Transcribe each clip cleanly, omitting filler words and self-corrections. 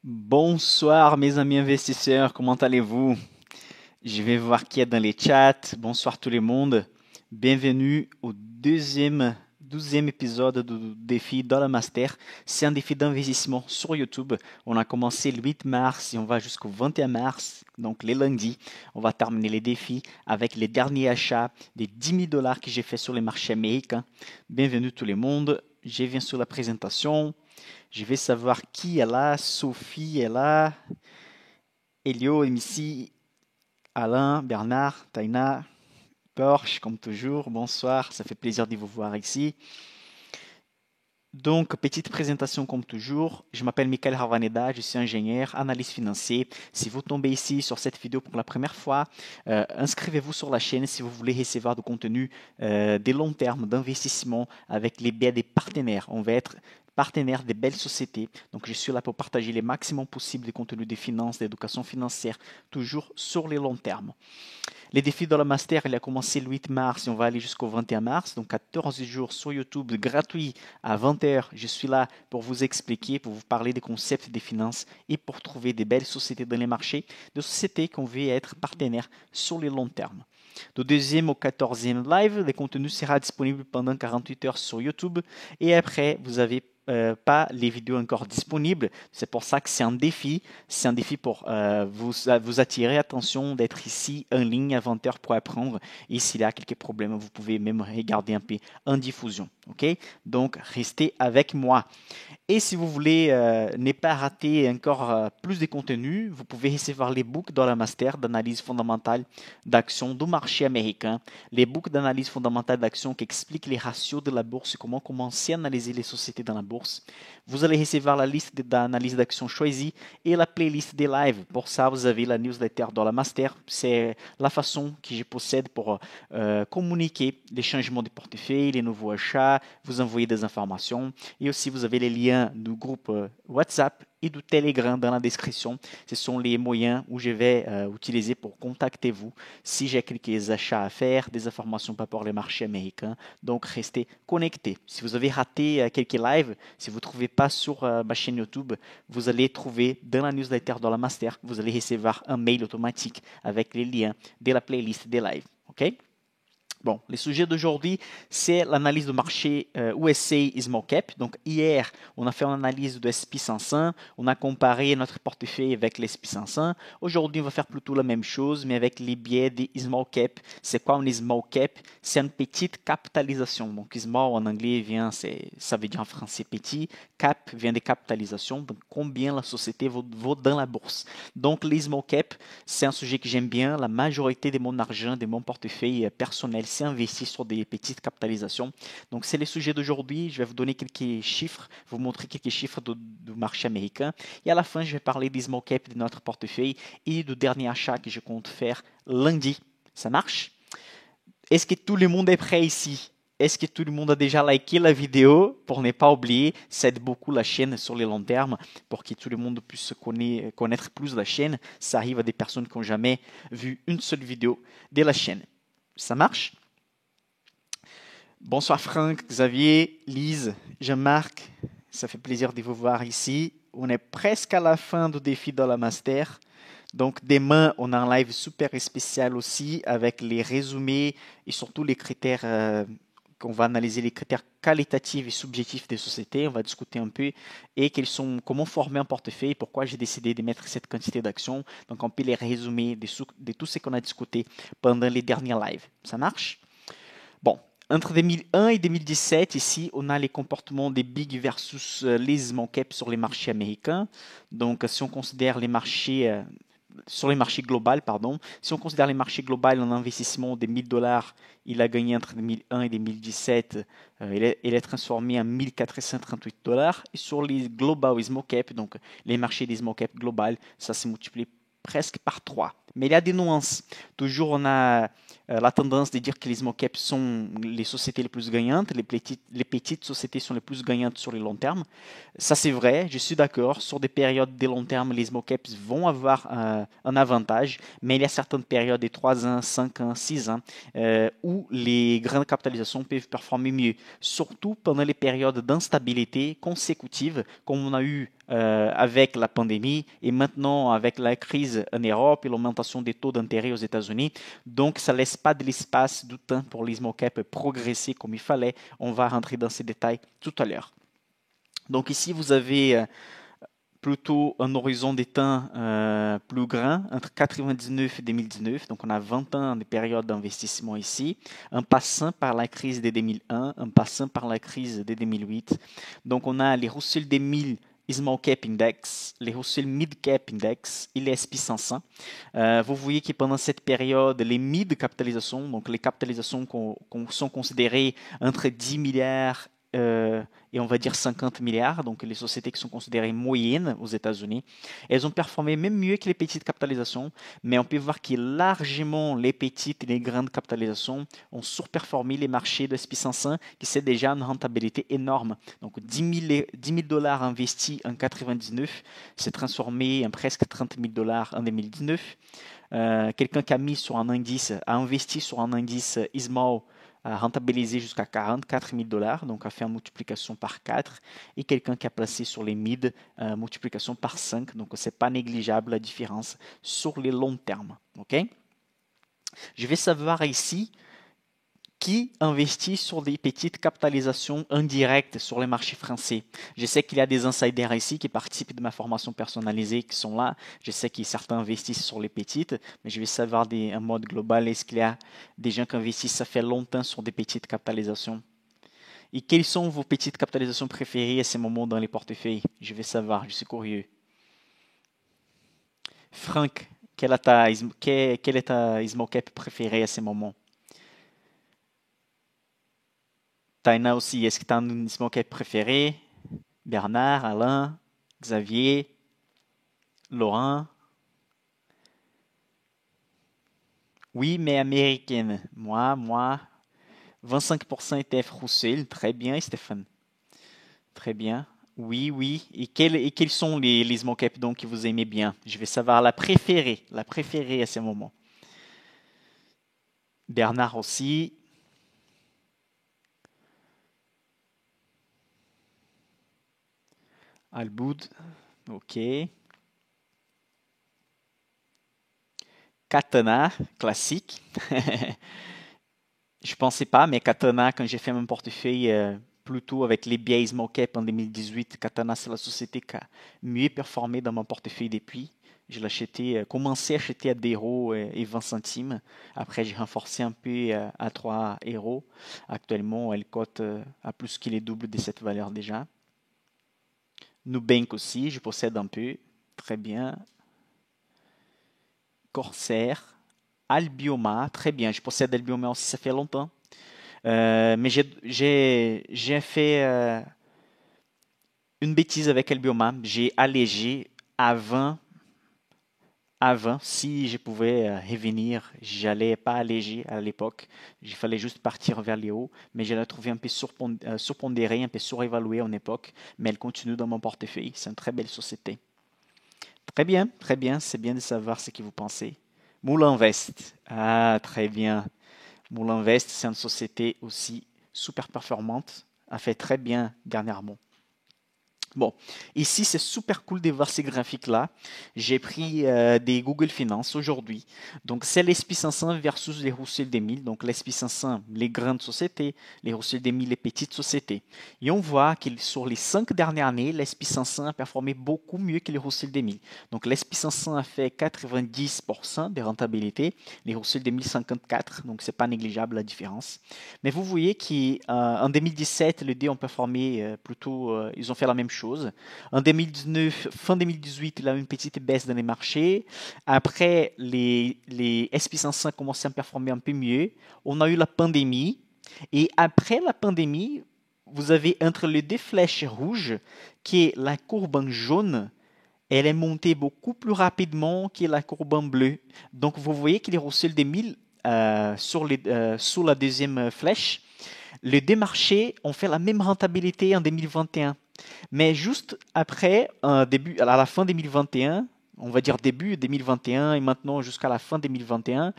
Bonsoir mes amis investisseurs, comment allez-vous? Je vais voir qui est dans les chats. Bonsoir tout le monde. Bienvenue au douzième épisode du défi Dollar Master. C'est un défi d'investissement sur YouTube. On a commencé le 8 mars et on va jusqu'au 21 mars, donc les lundis. On va terminer les défis avec les derniers achats des 10 000 dollars que j'ai fait sur les marchés américains. Bienvenue tout le monde. Je viens sur la présentation. Je vais savoir qui est là. Sophie est là. Elio, MC, Alain, Bernard, Taina, Porsche, comme toujours. Bonsoir, ça fait plaisir de vous voir ici. Donc, petite présentation comme toujours. Je m'appelle Michael Harvaneda, je suis ingénieur, analyste financier. Si vous tombez ici sur cette vidéo pour la première fois, inscrivez-vous sur la chaîne si vous voulez recevoir du contenu de long terme, d'investissement avec les biais des partenaires. On va être partenaire des belles sociétés. Donc, je suis là pour partager le maximum possible de contenu de finances, d'éducation financière, toujours sur les long termes. Les défis dans le master, il a commencé le 8 mars et on va aller jusqu'au 21 mars, donc 14 jours sur YouTube, gratuit à 20 h. Je suis là pour vous expliquer, pour vous parler des concepts des finances et pour trouver des belles sociétés dans les marchés, des sociétés qu'on veut être partenaires sur le long terme. Du deuxième au 14e live, le contenu sera disponible pendant 48 heures sur YouTube et après, vous avez pas les vidéos encore disponibles. C'est pour ça que c'est un défi. C'est un défi pour vous attirer attention d'être ici en ligne à 20 heures pour apprendre. Et s'il y a quelques problèmes, vous pouvez même regarder un peu en diffusion. Ok? Donc, restez avec moi. Et si vous voulez ne pas rater encore plus de contenu, vous pouvez recevoir les books dans la master d'analyse fondamentale d'action du marché américain, les books d'analyse fondamentale d'action qui expliquent les ratios de la bourse, comment commencer à analyser les sociétés dans la bourse. Vous allez recevoir la liste d'analyse d'action choisie et la playlist des lives. Pour ça, vous avez la newsletter dans la master. C'est la façon que je possède pour communiquer les changements de portefeuille, les nouveaux achats, vous envoyer des informations. Et aussi, vous avez les liens du groupe WhatsApp et du Telegram dans la description. Ce sont les moyens où je vais utiliser pour contacter vous si j'ai quelques achats à faire, des informations par rapport aux marchés américains. Donc, restez connectés. Si vous avez raté quelques lives, si vous ne trouvez pas sur ma chaîne YouTube, vous allez trouver dans la newsletter dans la master, vous allez recevoir un mail automatique avec les liens de la playlist des lives. OK? Bon, le sujet d'aujourd'hui, c'est l'analyse du marché USA Small Cap. Donc, hier, on a fait une analyse de SP500. On a comparé notre portefeuille avec l'SP 500. Aujourd'hui, on va faire plutôt la même chose, mais avec les biais des Small Cap. C'est quoi un Small Cap? C'est une petite capitalisation. Donc, Small en anglais ça veut dire en français petit. Cap vient de capitalisation. Donc, combien la société vaut dans la bourse. Donc, les Small Cap, c'est un sujet que j'aime bien. La majorité de mon argent, de mon portefeuille personnel, c'est investi sur des petites capitalisations. Donc, c'est le sujet d'aujourd'hui. Je vais vous donner quelques chiffres, vous montrer quelques chiffres du marché américain. Et à la fin, je vais parler des small cap de notre portefeuille et du dernier achat que je compte faire lundi. Ça marche? Est-ce que tout le monde est prêt ici? Est-ce que tout le monde a déjà liké la vidéo? Pour ne pas oublier, ça aide beaucoup la chaîne sur les long termes pour que tout le monde puisse connaître plus la chaîne. Ça arrive à des personnes qui n'ont jamais vu une seule vidéo de la chaîne. Ça marche? Bonsoir Franck, Xavier, Lise, Jean-Marc. Ça fait plaisir de vous voir ici. On est presque à la fin du défi dans la master. Donc demain, on a un live super spécial aussi avec les résumés et surtout les critères qu'on va analyser les critères qualitatifs et subjectifs des sociétés. On va discuter un peu et comment former un portefeuille, pourquoi j'ai décidé de mettre cette quantité d'actions. Donc on peut les résumer de tout ce qu'on a discuté pendant les derniers lives. Ça marche? Bon, entre 2001 et 2017, ici, on a les comportements des big versus les small cap sur les marchés américains. Donc, si on considère les marchés sur les marchés globaux, pardon. Si on considère les marchés globaux en investissement des 1000 dollars, il a gagné entre 2001 et 2017, il est transformé en 1438 dollars. Et sur les global small cap, donc les marchés des small cap global, ça s'est multiplié presque par 3, Mais il y a des nuances. Toujours, on a la tendance de dire que les small caps sont les sociétés les plus gagnantes, les petites sociétés sont les plus gagnantes sur le long terme. Ça, c'est vrai, je suis d'accord. Sur des périodes de long terme, les small caps vont avoir un avantage, mais il y a certaines périodes de 3 ans, 5 ans, 6 ans où les grandes capitalisations peuvent performer mieux, surtout pendant les périodes d'instabilité consécutives, comme on a eu avec la pandémie et maintenant avec la crise en Europe et l'augmentation des taux d'intérêt aux États-Unis. Donc, ça ne laisse pas de l'espace du temps pour les small caps progresser comme il fallait. On va rentrer dans ces détails tout à l'heure. Donc ici, vous avez plutôt un horizon de temps plus grand, entre 99 et 2019. Donc on a 20 ans de période d'investissement ici, en passant par la crise de 2001, en passant par la crise de 2008. Donc on a les Russell 2000 Small Cap Index, les Russell Mid Cap Index et les SP500. Vous voyez que pendant cette période, les mid capitalisations, donc les capitalisations sont considérées entre 10 milliards et on va dire 50 milliards, donc les sociétés qui sont considérées moyennes aux États-Unis, elles ont performé même mieux que les petites capitalisations, mais on peut voir que largement les petites et les grandes capitalisations ont surperformé les marchés de SP500, qui c'est déjà une rentabilité énorme. Donc 10 000 dollars investis en 99 s'est transformé en presque 30 000 dollars en 2019. Quelqu'un qui a mis sur un indice, a investi sur un indice small, a rentabilisé jusqu'à 44 000 dollars, donc a fait une multiplication par 4, et quelqu'un qui a placé sur les mid, multiplication par 5, donc ce n'est pas négligeable la différence sur les longs termes. Okay? Je vais savoir ici qui investit sur des petites capitalisations indirectes sur les marchés français. Je sais qu'il y a des insiders ici qui participent de ma formation personnalisée qui sont là. Je sais que certains investissent sur les petites, mais je vais savoir en mode global, est-ce qu'il y a des gens qui investissent, ça fait longtemps, sur des petites capitalisations. Et quelles sont vos petites capitalisations préférées à ce moment dans les portefeuilles? Je vais savoir, je suis curieux. Franck, quelle est ta small cap préférée à ce moment? Taina aussi, est-ce que tu as un small cap préféré? Bernard, Alain, Xavier, Laurent? Oui, mais américaine. Moi, 25% ETF Roussel. Très bien, Stéphane. Très bien. Oui. Et quels sont les small cap donc que vous aimez bien? Je vais savoir la préférée à ce moment. Bernard aussi. Alboud, ok. Katana, classique. Je pensais pas, mais Katana, quand j'ai fait mon portefeuille plutôt avec les biais small cap en 2018, Katana, c'est la société qui a mieux performé dans mon portefeuille depuis. Je l'ai acheté, commencé à acheter à 2 euros et 20 centimes. Après, j'ai renforcé un peu à 3 euros. Actuellement, elle cote à plus qu'il est double de cette valeur déjà. Nubank aussi, je possède un peu. Très bien. Corsair. Albioma, très bien. Je possède Albioma aussi, ça fait longtemps. Mais j'ai fait une bêtise avec Albioma. J'ai allégé avant. Si je pouvais revenir, j'allais pas alléger à l'époque. Il fallait juste partir vers les hauts. Mais je l'ai trouvé un peu surpondéré, un peu surévalué en époque. Mais elle continue dans mon portefeuille. C'est une très belle société. Très bien, très bien. C'est bien de savoir ce que vous pensez. Moulin Vest. Ah, très bien. Moulin Vest, c'est une société aussi super performante. A fait très bien dernièrement. Bon, ici c'est super cool de voir ces graphiques-là. J'ai pris des Google Finance aujourd'hui. Donc c'est l'SP500 versus les Russell 2000. Donc l'SP500, les grandes sociétés, les Russell 2000, les petites sociétés. Et on voit que sur les 5 dernières années, l'SP500 a performé beaucoup mieux que les Russell 2000. Donc l'SP500 a fait 90% de rentabilité, les Russell 2000 54%. Donc c'est pas négligeable la différence. Mais vous voyez qu'en 2017, les deux ont performé plutôt, ils ont fait la même chose. En 2019, fin 2018, il a eu une petite baisse dans les marchés. Après, les SP500 commençaient à performer un peu mieux. On a eu la pandémie. Et après la pandémie, vous avez entre les deux flèches rouges, qui est la courbe en jaune, elle est montée beaucoup plus rapidement que la courbe en bleu. Donc, vous voyez que les Russell 2000, sous la deuxième flèche, les deux marchés ont fait la même rentabilité en 2021. Mais juste après, à la fin 2021, on va dire début 2021 et maintenant jusqu'à la fin 2021,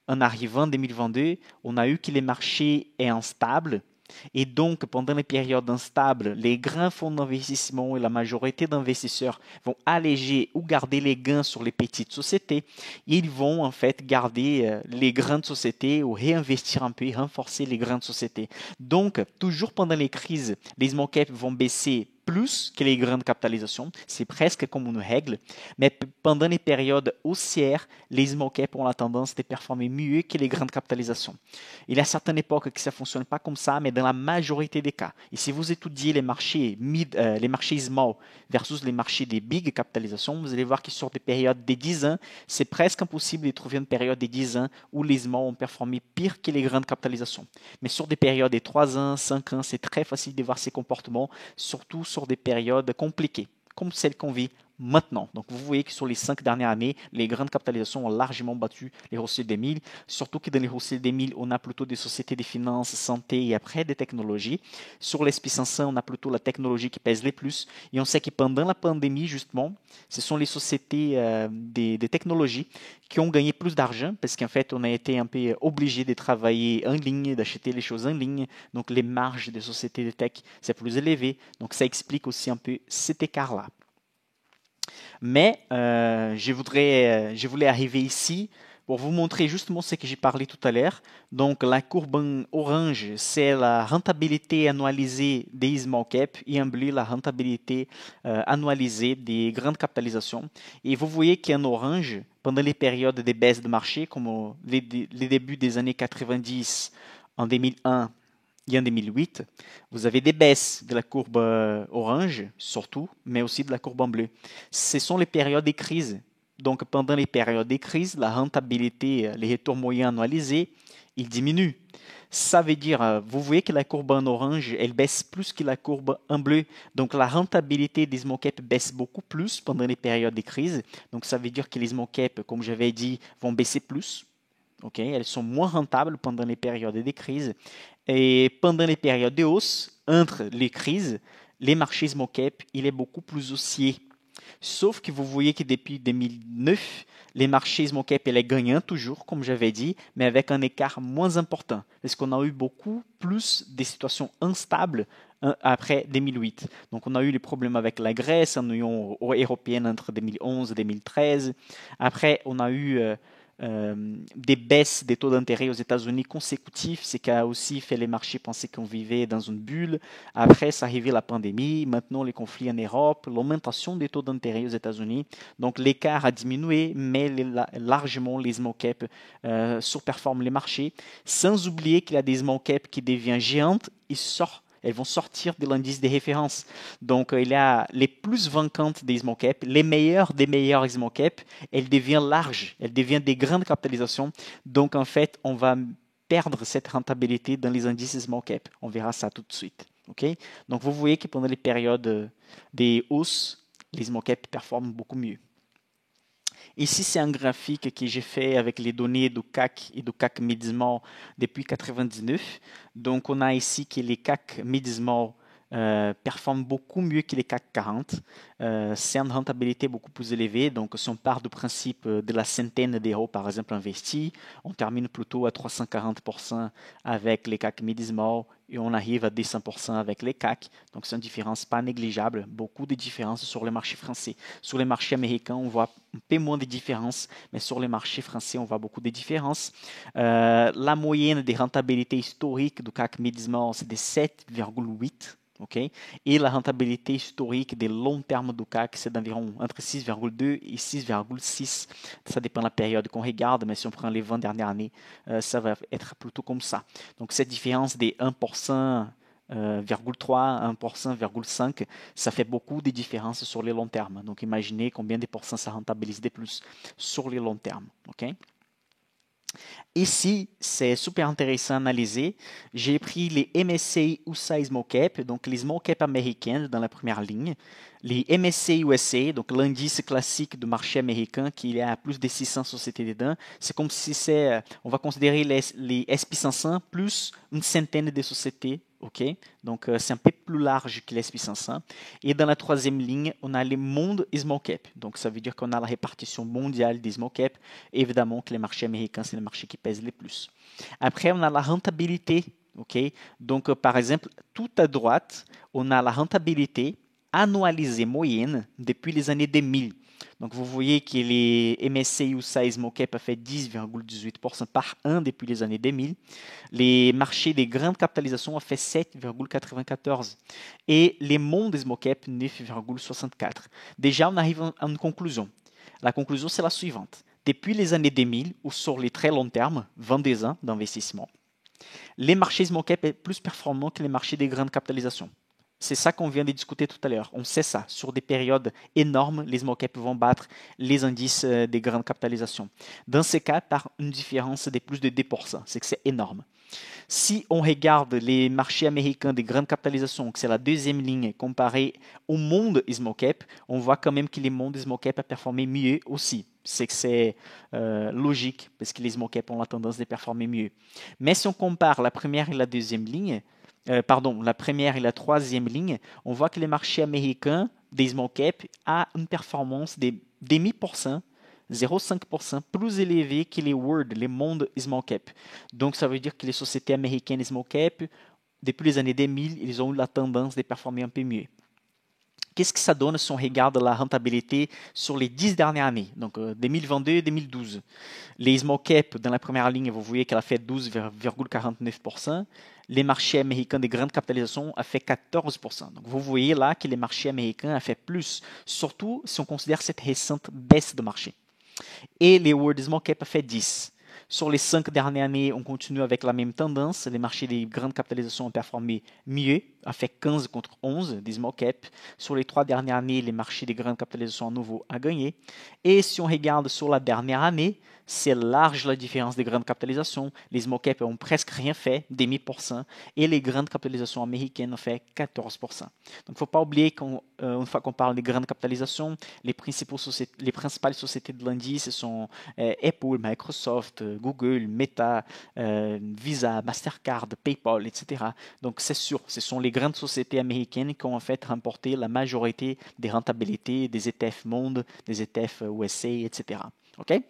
en arrivant 2022, on a eu que les marchés est instable. Et donc, pendant les périodes instables, les grands fonds d'investissement et la majorité d'investisseurs vont alléger ou garder les gains sur les petites sociétés. Ils vont en fait garder les grandes sociétés ou réinvestir un peu et renforcer les grandes sociétés. Donc, toujours pendant les crises, les small caps vont baisser plus que les grandes capitalisations. C'est presque comme une règle. Mais pendant les périodes haussières, les small caps ont la tendance de performer mieux que les grandes capitalisations. Il y a certaines époques que ça ne fonctionne pas comme ça, mais dans la majorité des cas. Et si vous étudiez les marchés les marchés small versus les marchés des big capitalisations, vous allez voir que sur des périodes de 10 ans, c'est presque impossible de trouver une période de 10 ans où les small ont performé pire que les grandes capitalisations. Mais sur des périodes de 3 ans, 5 ans, c'est très facile de voir ces comportements, surtout sur des périodes compliquées, comme celle qu'on vit maintenant. Donc, vous voyez que sur les 5 dernières années, les grandes capitalisations ont largement battu les Russell 2000, surtout que dans les Russell 2000, on a plutôt des sociétés de finances, santé et après des technologies. Sur les SP500, on a plutôt la technologie qui pèse les plus. Et on sait que pendant la pandémie, justement, ce sont les sociétés des technologies qui ont gagné plus d'argent parce qu'en fait, on a été un peu obligé de travailler en ligne, d'acheter les choses en ligne. Donc, les marges des sociétés de tech, c'est plus élevé. Donc, ça explique aussi un peu cet écart-là. Mais je voulais arriver ici pour vous montrer justement ce que j'ai parlé tout à l'heure. Donc la courbe en orange, c'est la rentabilité annualisée des small cap et en bleu, la rentabilité annualisée des grandes capitalisations. Et vous voyez qu'en orange, pendant les périodes de baisse de marché, comme les débuts des années 90, en 2001, et en 2008, vous avez des baisses de la courbe orange, surtout, mais aussi de la courbe en bleu. Ce sont les périodes de crise. Donc, pendant les périodes de crise, la rentabilité, les retours moyens annualisés, ils diminuent. Ça veut dire, vous voyez que la courbe en orange, elle baisse plus que la courbe en bleu. Donc, la rentabilité des small caps baisse beaucoup plus pendant les périodes de crise. Donc, ça veut dire que les small caps, comme j'avais dit, vont baisser plus. Okay? Elles sont moins rentables pendant les périodes de crise. Et pendant les périodes de hausse, entre les crises, les marchés small cap, il est beaucoup plus haussier. Sauf que vous voyez que depuis 2009, les marchés small cap, ils gagnent toujours, comme j'avais dit, mais avec un écart moins important. Parce qu'on a eu beaucoup plus des situations instables après 2008. Donc, on a eu les problèmes avec la Grèce, en Union européenne entre 2011 et 2013. Après, on a eu des baisses des taux d'intérêt aux États-Unis consécutifs, ce qui a aussi fait les marchés penser qu'on vivait dans une bulle. Après, ça arrivait la pandémie, maintenant les conflits en Europe, l'augmentation des taux d'intérêt aux États-Unis. Donc l'écart a diminué, mais largement les small caps surperforment les marchés. Sans oublier qu'il y a des small caps qui deviennent géantes, elles vont sortir de l'indice de référence. Donc, il y a les plus vainquantes des small caps, les meilleures des meilleures small caps, elles deviennent larges, elles deviennent des grandes capitalisations. Donc, en fait, on va perdre cette rentabilité dans les indices small cap. On verra ça tout de suite. Okay? Donc, vous voyez que pendant les périodes des hausses, les small caps performent beaucoup mieux. Ici, c'est un graphique que j'ai fait avec les données du CAC et du CAC Mid-Small depuis 1999. Donc, on a ici que les CAC Mid-Small performent beaucoup mieux que les CAC 40. C'est une rentabilité beaucoup plus élevée. Donc, si on part du principe de la centaine d'euros, par exemple, investis, on termine plutôt à 340% avec les CAC Mid-Small et on arrive à 200% avec les CAC. Donc, c'est une différence pas négligeable. Beaucoup de différences sur le marché français. Sur les marchés américains, on voit un peu moins de différences, mais sur les marchés français, on voit beaucoup de différences. La moyenne des rentabilités historiques du CAC Mid-Small, c'est de 7,8. Okay? Et la rentabilité historique des long terme du CAC, c'est d'environ entre 6,2 et 6,6. Ça dépend de la période qu'on regarde, mais si on prend les 20 dernières années, ça va être plutôt comme ça. Donc cette différence des 1%, 1%, 5%, ça fait beaucoup de différences sur les longs termes. Donc imaginez combien de pourcents ça rentabilise de plus sur les longs termes. Okay? Ici, c'est super intéressant à analyser. J'ai pris les MSCI USA Small Cap, donc les small cap américaines dans la première ligne, les MSCI USA, donc l'indice classique du marché américain qui a plus de 600 sociétés dedans. C'est comme si on va considérer les SP500 plus une centaine de sociétés. Ok, donc c'est un peu plus large que les SP500. Et dans la troisième ligne, on a les mondes small cap. Donc ça veut dire qu'on a la répartition mondiale des small cap. Évidemment que les marchés américains, c'est le marché qui pèse le plus. Après, on a la rentabilité. Ok, donc par exemple, tout à droite, on a la rentabilité annualisée moyenne depuis les années 2000. Donc vous voyez que les MSCI USA Small Cap a fait 10,18% par an depuis les années 2000. Les marchés des grandes capitalisations ont fait 7,94%. Et les mondes Small Cap 9,64%. Déjà, on arrive à une conclusion. La conclusion, c'est la suivante. Depuis les années 2000, ou sur les très longs termes, 22 ans d'investissement, les marchés small cap sont plus performants que les marchés des grandes capitalisations. C'est ça qu'on vient de discuter tout à l'heure. On sait ça. Sur des périodes énormes, les small caps vont battre les indices des grandes capitalisations. Dans ces cas, par une différence de plus de 2%. C'est que c'est énorme. Si on regarde les marchés américains des grandes capitalisations, que c'est la deuxième ligne comparée au monde small cap, on voit quand même que les mondes small cap a performé mieux aussi. C'est que c'est logique parce que les small cap ont la tendance de performer mieux. Mais si on compare la première et la deuxième ligne, la première et la troisième ligne, on voit que les marchés américains des small cap a une performance de 0,5%, 0,5% plus élevé que les world, les mondes small cap. Donc ça veut dire que les sociétés américaines small cap, depuis les années 2000, ils ont eu la tendance de performer un peu mieux. Qu'est-ce que ça donne si on regarde la rentabilité sur les 10 dernières années, donc 2022 et 2012? Les small cap, dans la première ligne, vous voyez qu'elle a fait 12,49%. Les marchés américains des grandes capitalisations ont fait 14%. Donc vous voyez là que les marchés américains ont fait plus, surtout si on considère cette récente baisse de marché. Et les World Small Cap a fait 10. Sur les 5 dernières années, on continue avec la même tendance. Les marchés des grandes capitalisations ont performé mieux, a fait 15 contre 11 des small cap. Sur les 3 dernières années, les marchés des grandes capitalisations à nouveau a gagné. Et si on regarde sur la dernière année, c'est large la différence des grandes capitalisations. Les small cap ont presque rien fait, 0,5%, et les grandes capitalisations américaines ont fait 14%. Donc il ne faut pas oublier qu'une fois qu'on parle des grandes capitalisations, les principales sociétés de l'indice sont Apple, Microsoft, Google, Meta, Visa, Mastercard, PayPal, etc. Donc c'est sûr, ce sont les grandes sociétés américaines qui ont en fait remporté la majorité des rentabilités des ETF monde, des ETF USA, etc. OK?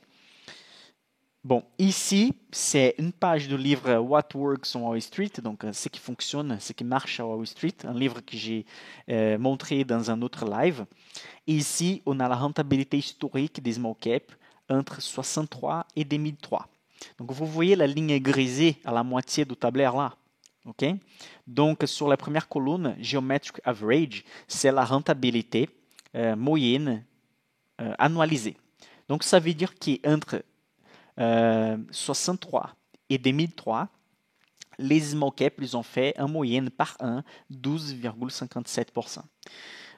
Bon, ici, c'est une page du livre What Works on Wall Street, donc ce qui fonctionne, ce qui marche à Wall Street, un livre que j'ai montré dans un autre live. Et ici, on a la rentabilité historique des small cap entre 63 et 2003. Donc, vous voyez la ligne grisée à la moitié du tableur là. Okay? Donc, sur la première colonne, Geometric Average, c'est la rentabilité moyenne annualisée. Donc, ça veut dire qu'entre 63 et 2003, les small cap, ils ont fait en moyenne par an 12,57%.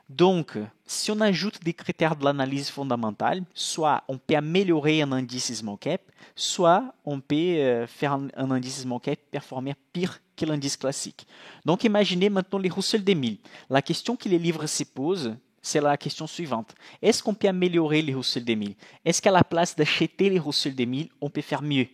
Donc, si on ajoute des critères de l'analyse fondamentale, soit on peut améliorer un indice small cap, soit on peut faire un indice small cap performer pire que l'indice classique. Donc, imaginez maintenant les Russell 2000. La question que les livres se posent, c'est la question suivante. Est-ce qu'on peut améliorer les Russell 2000? Est-ce qu'à la place d'acheter les Russell 2000, on peut faire mieux?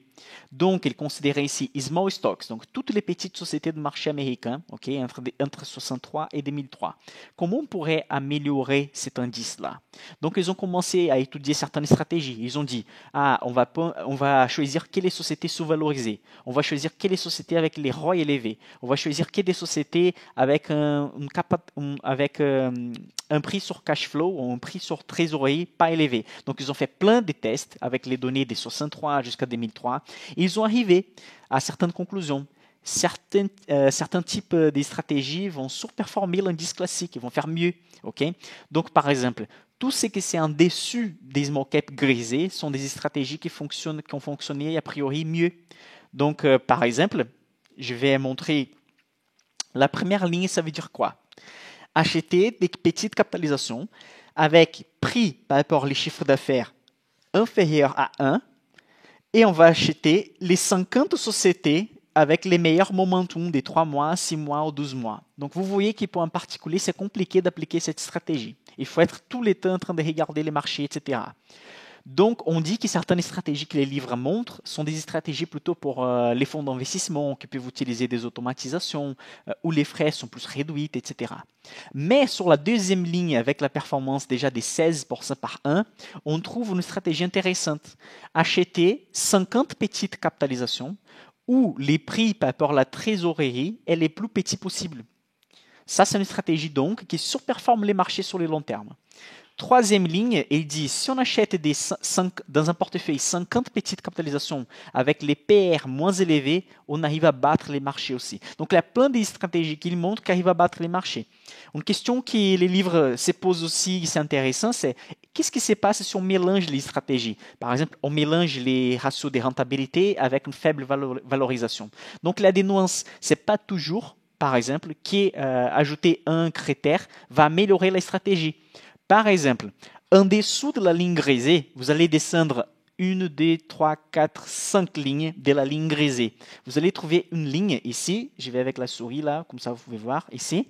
Donc, il considérait ici small stocks, donc toutes les petites sociétés de marché américain, okay, entre 63 et 2003. Comment on pourrait améliorer cet indice-là? Donc, ils ont commencé à étudier certaines stratégies. Ils ont dit, on va choisir quelles sociétés sous-valorisées. On va choisir quelles sociétés avec les ROI élevés. On va choisir quelles sociétés avec un prix sur cash flow ou un prix sur trésorerie pas élevé. Donc, ils ont fait plein de tests avec les données des 63 jusqu'à 2003. Et ils ont arrivé à certaines conclusions. Certains types de stratégies vont surperformer l'indice classique, ils vont faire mieux. Okay? Donc, par exemple, tout ce qui est en dessus des small cap grisés sont des stratégies qui ont fonctionné a priori mieux. Donc, par exemple, je vais montrer la première ligne, ça veut dire quoi? Acheter des petites capitalisations avec prix par rapport aux chiffres d'affaires inférieur à 1 Et on va acheter les 50 sociétés avec les meilleurs momentum des 3 mois, 6 mois ou 12 mois. Donc vous voyez que pour un particulier, c'est compliqué d'appliquer cette stratégie. Il faut être tout le temps en train de regarder les marchés, etc. Donc, on dit que certaines stratégies que les livres montrent sont des stratégies plutôt pour les fonds d'investissement qui peuvent utiliser des automatisations où les frais sont plus réduits, etc. Mais sur la deuxième ligne, avec la performance déjà des 16% par an, on trouve une stratégie intéressante. Acheter 50 petites capitalisations où les prix par rapport à la trésorerie est les plus petits possible. Ça, c'est une stratégie donc qui surperforme les marchés sur le long terme. Troisième ligne, il dit, si on achète dans un portefeuille 50 petites capitalisations avec les PR moins élevés, on arrive à battre les marchés aussi. Donc il y a plein de stratégies qu'il montre qui arrivent à battre les marchés. Une question que les livres se posent aussi, c'est intéressant, c'est qu'est-ce qui se passe si on mélange les stratégies? Par exemple, on mélange les ratios de rentabilité avec une faible valorisation. Donc il y a des nuances. Ce n'est pas toujours, par exemple, qu'ajouter un critère va améliorer la stratégie. Par exemple, en dessous de la ligne grisée, vous allez descendre 1, 2, 3, 4, 5 lignes de la ligne grisée. Vous allez trouver une ligne ici, je vais avec la souris là, comme ça vous pouvez voir ici.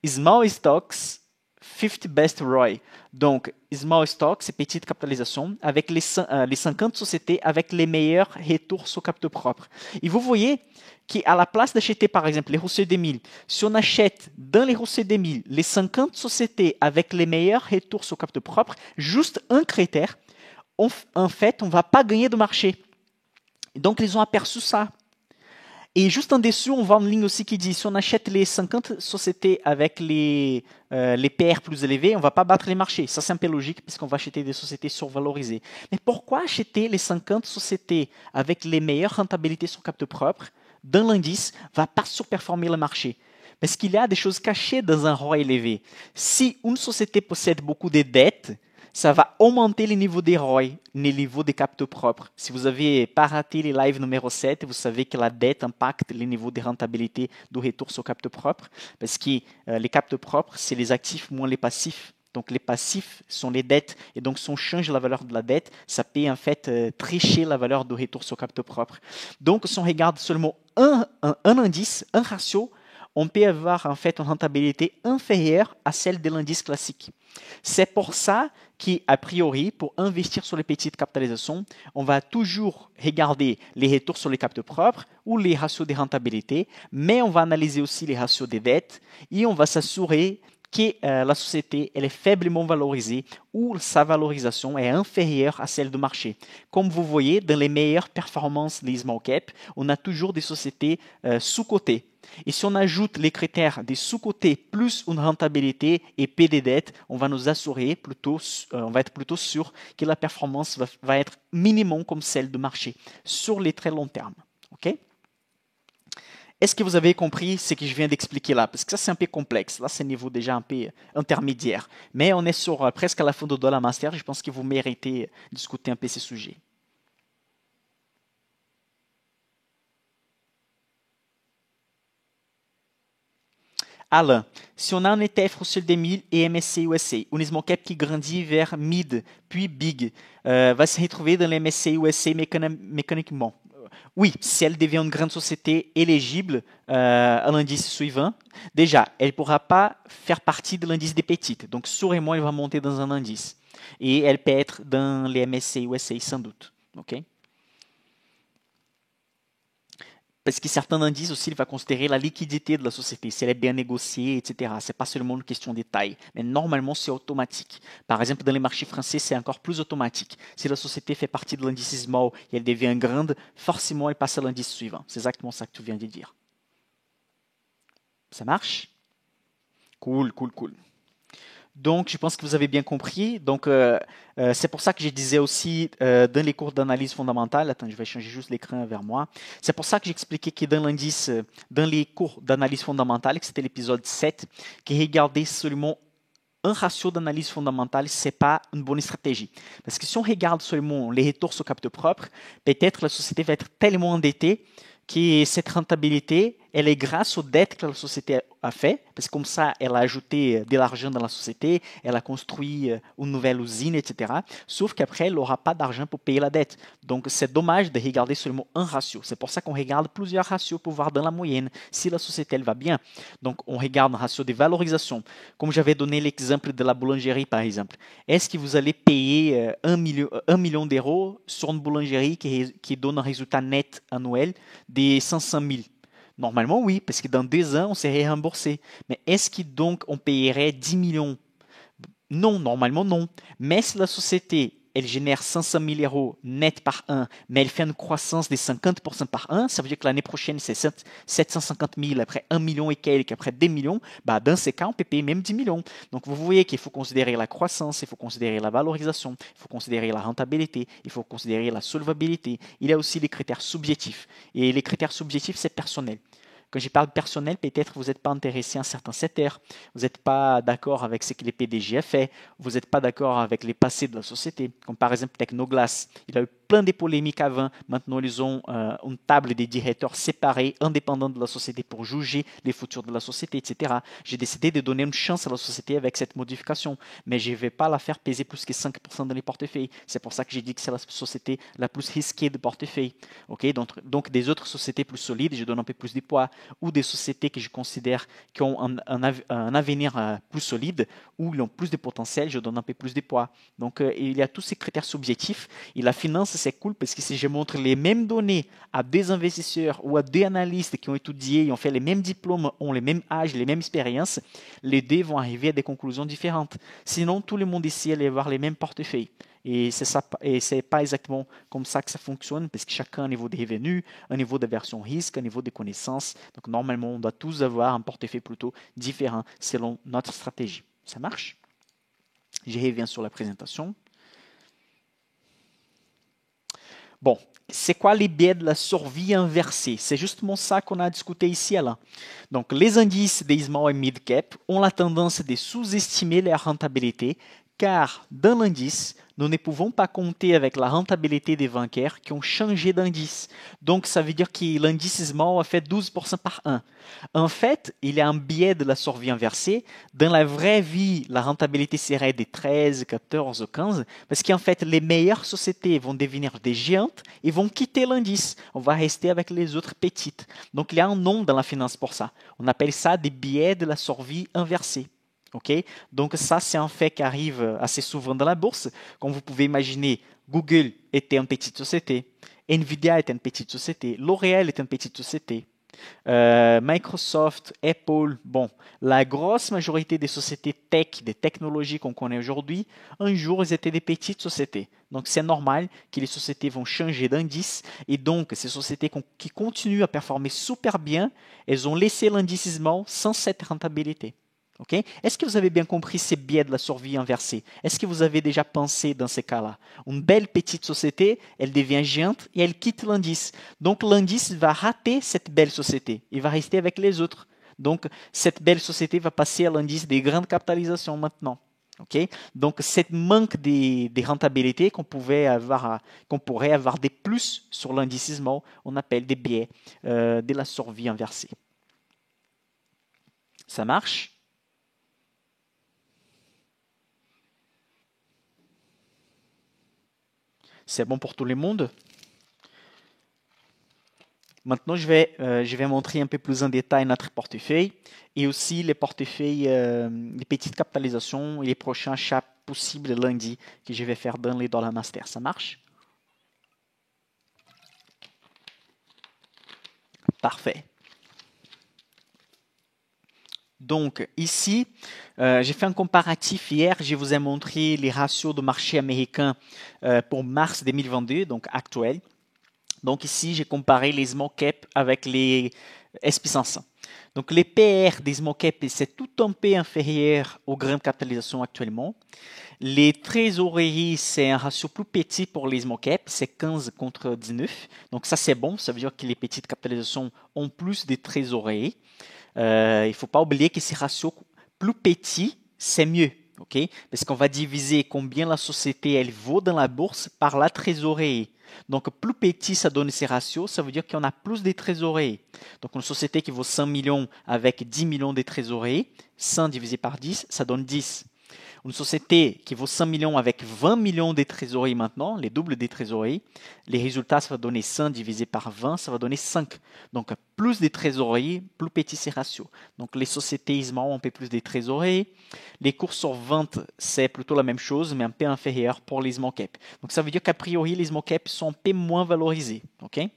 Small Stocks, 50 Best ROI. Donc, Small Stocks, c'est petite capitalisation, avec les 50 sociétés avec les meilleurs retours sur capital propre. Et vous voyez qu'à la place d'acheter, par exemple, les Russell 2000, si on achète dans les Russell 2000 les 50 sociétés avec les meilleurs retours sur capital propre, juste un critère, en fait, on ne va pas gagner de marché. Donc, ils ont aperçu ça. Et juste en dessous, on voit une ligne aussi qui dit, si on achète les 50 sociétés avec les PR plus élevés, on ne va pas battre les marchés. Ça, c'est un peu logique puisqu'on va acheter des sociétés survalorisées. Mais pourquoi acheter les 50 sociétés avec les meilleures rentabilités sur capital propre dans l'indice ne va pas surperformer le marché? Parce qu'il y a des choses cachées dans un ROI élevé. Si une société possède beaucoup de dettes, ça va augmenter le niveau des ROI, le niveau des capitaux propres. Si vous n'avez pas raté les lives numéro 7, vous savez que la dette impacte le niveau de rentabilité du retour sur capitaux propres, parce que les capitaux propres, c'est les actifs moins les passifs. Donc les passifs sont les dettes, et donc si on change la valeur de la dette, ça peut en fait tricher la valeur du retour sur capitaux propres. Donc si on regarde seulement un indice, un ratio, on peut avoir en fait une rentabilité inférieure à celle de l'indice classique. C'est pour ça qu'a priori, pour investir sur les petites capitalisations, on va toujours regarder les retours sur les capitaux propres ou les ratios de rentabilité, mais on va analyser aussi les ratios des dettes et on va s'assurer que la société elle est faiblement valorisée ou sa valorisation est inférieure à celle du marché. Comme vous voyez, dans les meilleures performances des small cap, on a toujours des sociétés sous-cotées. Et si on ajoute les critères des sous-cotés plus une rentabilité et P des dettes, on va nous assurer on va être plutôt sûr que la performance va être minimum comme celle du marché sur les très longs termes. Okay? Est-ce que vous avez compris ce que je viens d'expliquer là? Parce que ça, c'est un peu complexe. Là, c'est un niveau déjà un peu intermédiaire. Mais on est sur presque à la fin de Dollar Master. Je pense que vous méritez de discuter un peu ces sujets. Alain, si on a un ETF Russell 2000 et MSCI USA, un small cap qui grandit vers mid, puis big, va se retrouver dans le MSCI USA mécaniquement. Oui, si elle devient une grande société éligible à l'indice suivant, déjà, elle ne pourra pas faire partie de l'indice des petites. Donc, sûrement, elle va monter dans un indice. Et elle peut être dans les MSCI USA, sans doute. Okay? Parce que certains indices aussi, il va considérer la liquidité de la société, si elle est bien négociée, etc. Ce n'est pas seulement une question de taille, mais normalement, c'est automatique. Par exemple, dans les marchés français, c'est encore plus automatique. Si la société fait partie de l'indice small et elle devient grande, forcément, elle passe à l'indice suivant. C'est exactement ça que tu viens de dire. Ça marche? Cool, cool, cool. Donc, je pense que vous avez bien compris. Donc, c'est pour ça que je disais aussi dans les cours d'analyse fondamentale, attends, je vais changer juste l'écran vers moi. C'est pour ça que j'expliquais que dans l'indice, dans les cours d'analyse fondamentale, que c'était l'épisode 7, que regarder seulement un ratio d'analyse fondamentale, ce n'est pas une bonne stratégie. Parce que si on regarde seulement les retours sur capital propre, peut-être la société va être tellement endettée que cette rentabilité elle est grâce aux dettes que la société a fait, parce que comme ça, elle a ajouté de l'argent dans la société, elle a construit une nouvelle usine, etc. Sauf qu'après, elle n'aura pas d'argent pour payer la dette. Donc, c'est dommage de regarder seulement un ratio. C'est pour ça qu'on regarde plusieurs ratios pour voir dans la moyenne si la société elle va bien. Donc, on regarde un ratio de valorisation. Comme j'avais donné l'exemple de la boulangerie, par exemple. Est-ce que vous allez payer 1 million d'euros sur une boulangerie qui donne un résultat net annuel de 500 000? Normalement, oui, parce que dans 2 ans, on serait remboursé. Mais est-ce que donc on payerait 10 millions? Non, normalement non. Mais si la société, elle génère 500 000 euros net par an, mais elle fait une croissance de 50% par an, ça veut dire que l'année prochaine, c'est 750 000, après 1 million et quelques, après 2 millions, bah, dans ces cas, on peut payer même 10 millions. Donc, vous voyez qu'il faut considérer la croissance, il faut considérer la valorisation, il faut considérer la rentabilité, il faut considérer la solvabilité. Il y a aussi les critères subjectifs. Et les critères subjectifs, c'est personnel. Quand je parle personnel, peut-être vous n'êtes pas intéressé à un certain secteur, vous n'êtes pas d'accord avec ce que les PDG a fait, vous n'êtes pas d'accord avec les passés de la société, comme par exemple Technoglass. Il a eu plein de polémiques avant. Maintenant, ils ont une table des directeurs séparés, indépendants de la société pour juger les futurs de la société, etc. J'ai décidé de donner une chance à la société avec cette modification, mais je ne vais pas la faire peser plus que 5% dans les portefeuilles. C'est pour ça que j'ai dit que c'est la société la plus risquée de portefeuille. Okay? Donc, des autres sociétés plus solides, je donne un peu plus de poids, ou des sociétés que je considère qui ont un avenir plus solide, ou ils ont plus de potentiel, je donne un peu plus de poids. Donc, il y a tous ces critères subjectifs. Et la finance, c'est cool parce que si je montre les mêmes données à des investisseurs ou à des analystes qui ont étudié, ils ont fait les mêmes diplômes, ont les mêmes âges, les mêmes expériences, les deux vont arriver à des conclusions différentes. Sinon, tout le monde ici allait avoir les mêmes portefeuilles. Et c'est pas exactement comme ça que ça fonctionne, parce que chacun a un niveau de revenus, un niveau d'aversion risque, un niveau de connaissances. Donc normalement, on doit tous avoir un portefeuille plutôt différent selon notre stratégie. Ça marche? Je reviens sur la présentation. Bon, c'est quoi les biais de la survie inversée? C'est justement ça qu'on a discuté ici, Alain. Donc, les indices des small et mid cap ont la tendance de sous-estimer leur rentabilité, car dans l'indice, nous ne pouvons pas compter avec la rentabilité des vainqueurs qui ont changé d'indice. Donc, ça veut dire que l'indice small a fait 12% par an. En fait, il y a un biais de la survie inversée. Dans la vraie vie, la rentabilité serait de 13, 14, 15, parce qu'en fait, les meilleures sociétés vont devenir des géantes et vont quitter l'indice. On va rester avec les autres petites. Donc, il y a un nom dans la finance pour ça. On appelle ça des biais de la survie inversée. Okay? Donc ça, c'est un fait qui arrive assez souvent dans la bourse. Comme vous pouvez imaginer, Google était une petite société, Nvidia était une petite société, L'Oréal est une petite société, Microsoft, Apple, bon, la grosse majorité des sociétés tech, des technologies qu'on connaît aujourd'hui, un jour, elles étaient des petites sociétés. Donc, c'est normal que les sociétés vont changer d'indice et donc, ces sociétés qui continuent à performer super bien, elles ont laissé l'indice small sans cette rentabilité. Okay? Est-ce que vous avez bien compris ces biais de la survie inversée? Est-ce que vous avez déjà pensé dans ces cas-là? Une belle petite société, elle devient géante et elle quitte l'indice. Donc l'indice va rater cette belle société. Il va rester avec les autres. Donc cette belle société va passer à l'indice des grandes capitalisations maintenant. Okay? Donc cette manque de rentabilité qu'on pourrait avoir des plus sur l'indice small, on appelle des biais de la survie inversée. Ça marche? C'est bon pour tout le monde. Maintenant, je vais montrer un peu plus en détail notre portefeuille et aussi les portefeuilles, les petites capitalisations et les prochains achats possibles lundi que je vais faire dans les Dollar Master. Ça marche? Parfait. Donc ici, j'ai fait un comparatif hier. Je vous ai montré les ratios de marché américain pour mars 2022, donc actuel. Donc ici, j'ai comparé les small cap avec les SP500. Donc les PR des small cap, c'est tout un peu inférieur aux grandes capitalisations actuellement. Les trésoreries, c'est un ratio plus petit pour les small cap, c'est 15 contre 19. Donc ça, c'est bon, ça veut dire que les petites capitalisations ont plus de trésoreries. Il ne faut pas oublier que ces ratios plus petits, c'est mieux. ok? Parce qu'on va diviser combien la société elle vaut dans la bourse par la trésorerie. Donc, plus petit ça donne ces ratios, ça veut dire qu'on a plus de trésorerie. Donc, une société qui vaut 100 millions avec 10 millions de trésorerie, 100 divisé par 10, ça donne 10. Une société qui vaut 100 millions avec 20 millions de trésorerie maintenant, les doubles des trésoreries, les résultats, ça va donner 100 divisé par 20, ça va donner 5. Donc, plus de trésorerie, plus petit ces ratios. Donc, les sociétés ISMAO ont un peu plus de trésorerie. Les cours sur vente, c'est plutôt la même chose, mais un peu inférieur pour les small cap. Donc, ça veut dire qu'a priori, les small cap sont un peu moins valorisés. Okay?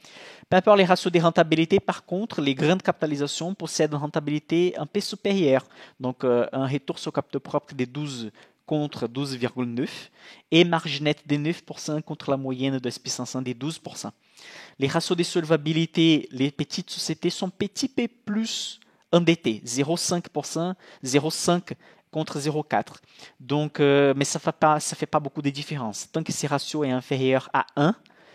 Par rapport aux ratios de rentabilité, par contre, les grandes capitalisations possèdent une rentabilité un peu supérieure. Donc, un retour sur capital propre de 12 contre 12,9 et marge nette de 9% contre la moyenne de SP500 de 12%. Les ratios de solvabilité, les petites sociétés sont petit peu plus endettées, 0,5%, 0,5% contre 0,4. Donc, mais ça fait pas beaucoup de différence. Tant que ces ratios est inférieur à 1,